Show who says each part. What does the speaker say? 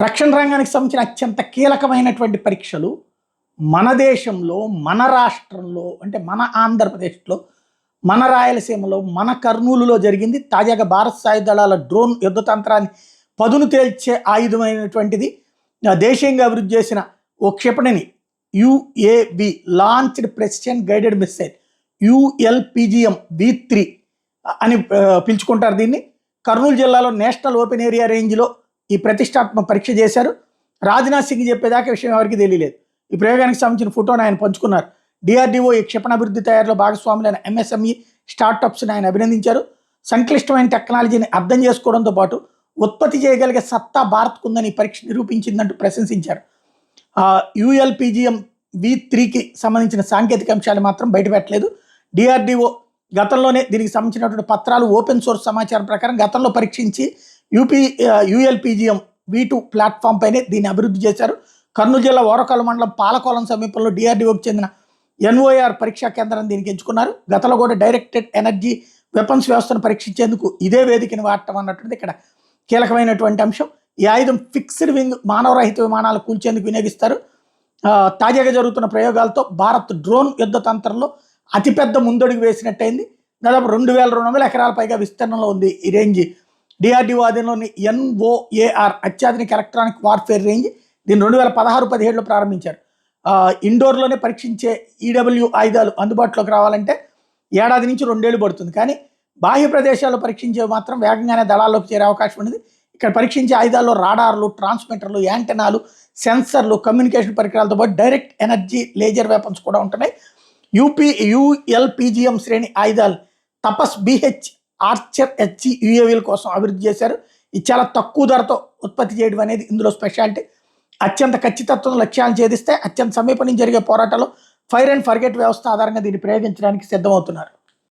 Speaker 1: రక్షణ రంగానికి సంబంధించిన అత్యంత కీలకమైనటువంటి పరీక్షలు మన దేశంలో, మన రాష్ట్రంలో అంటే మన ఆంధ్రప్రదేశ్‌లో, మన రాయలసీమలో, మన కర్నూలులో జరిగింది. తాజాగా భారత సాయుధ దళాల డ్రోన్ యుద్ధ తంత్రాన్ని పదును తేల్చే ఆయుధమైనటువంటిది దేశీయంగా అభివృద్ధి చేసిన ఓ క్షిపణిని UAV launched precision guided missile ULPGM V3 అని పిలుచుకుంటారు దీన్ని. కర్నూలు జిల్లాలో నేషనల్ ఓపెన్ ఏరియా రేంజ్లో ఈ ప్రతిష్టాత్మక పరీక్ష చేశారు. రాజ్నాథ్ సింగ్ చెప్పేదాకా విషయం ఎవరికి తెలియలేదు. ఈ ప్రయోగానికి సంబంధించిన ఫోటోను ఆయన పంచుకున్నారు. DRDO ఈ క్షిపణ అభివృద్ధి తయారీలో భాగస్వాములైన MSME స్టార్టప్స్ని ఆయన అభినందించారు. సంక్లిష్టమైన టెక్నాలజీని అర్థం చేసుకోవడంతో పాటు ఉత్పత్తి చేయగలిగే సత్తా భారత్కు ఉందని ఈ పరీక్ష నిరూపించిందంటూ ప్రశంసించారు. ULPGM V3కి సంబంధించిన సాంకేతిక అంశాలు మాత్రం బయటపెట్టలేదు. DRDO గతంలోనే దీనికి సంబంధించినటువంటి పత్రాలు ఓపెన్ సోర్స్ సమాచారం ప్రకారం గతంలో పరీక్షించి ULPGM V2 ప్లాట్ఫామ్ పైనే దీన్ని అభివృద్ధి చేశారు. కర్నూలు జిల్లా ఓరకల్లు మండలం పాలకోలం సమీపంలో DRDOకి చెందిన NOR పరీక్షా కేంద్రాన్ని దీనికి ఎంచుకున్నారు. గతంలో కూడా డైరెక్టెడ్ ఎనర్జీ వెపన్స్ వ్యవస్థను పరీక్షించేందుకు ఇదే వేదికని వాడటం అన్నటువంటిది ఇక్కడ కీలకమైనటువంటి అంశం. ఈ ఆయుధం ఫిక్స్డ్ వింగ్ మానవరహిత విమానాలు కూల్చేందుకు వినియోగిస్తారు. తాజాగా జరుగుతున్న ప్రయోగాలతో భారత్ డ్రోన్ యుద్ధ తంత్రంలో అతిపెద్ద ముందడుగు వేసినట్టయింది. దాదాపు 2200 ఎకరాల పైగా విస్తీర్ణంలో ఉంది ఈ రేంజ్. DRDO ఆధీనంలోని NOAR అత్యాధునిక ఎలక్ట్రానిక్ వార్ఫేర్ రేంజ్ దీన్ని 2016-17లో ప్రారంభించారు. ఇండోర్లోనే పరీక్షించే EW ఆయుధాలు అందుబాటులోకి రావాలంటే ఏడాది నుంచి 2 ఏళ్ళు పడుతుంది. కానీ బాహ్య ప్రదేశాల్లో పరీక్షించేవి మాత్రం వేగంగానే దళాల్లోకి చేరే అవకాశం ఉంది. ఇక్కడ పరీక్షించే ఆయుధాల్లో రాడార్లు, ట్రాన్స్మిటర్లు, యాంటెనాలు, సెన్సర్లు, కమ్యూనికేషన్ పరికరాలతో పాటు డైరెక్ట్ ఎనర్జీ లేజర్ వెపన్స్ కూడా ఉంటున్నాయి. ULPGM శ్రేణి ఆయుధాలు తపస్ BH ఆర్చర్ HG UAVల కోసం అభివృద్ధి చేశారు. ఇది చాలా తక్కువ ధరతో ఉత్పత్తి చేయడం అనేది ఇందులో స్పెషాలిటీ. అత్యంత ఖచ్చితత్వం లక్ష్యాలను ఛేదిస్తే అత్యంత సమీపం నుంచి జరిగే పోరాటాలు ఫైర్ అండ్ ఫర్గెట్ వ్యవస్థ ఆధారంగా దీన్ని ప్రయోగించడానికి సిద్ధమవుతున్నారు.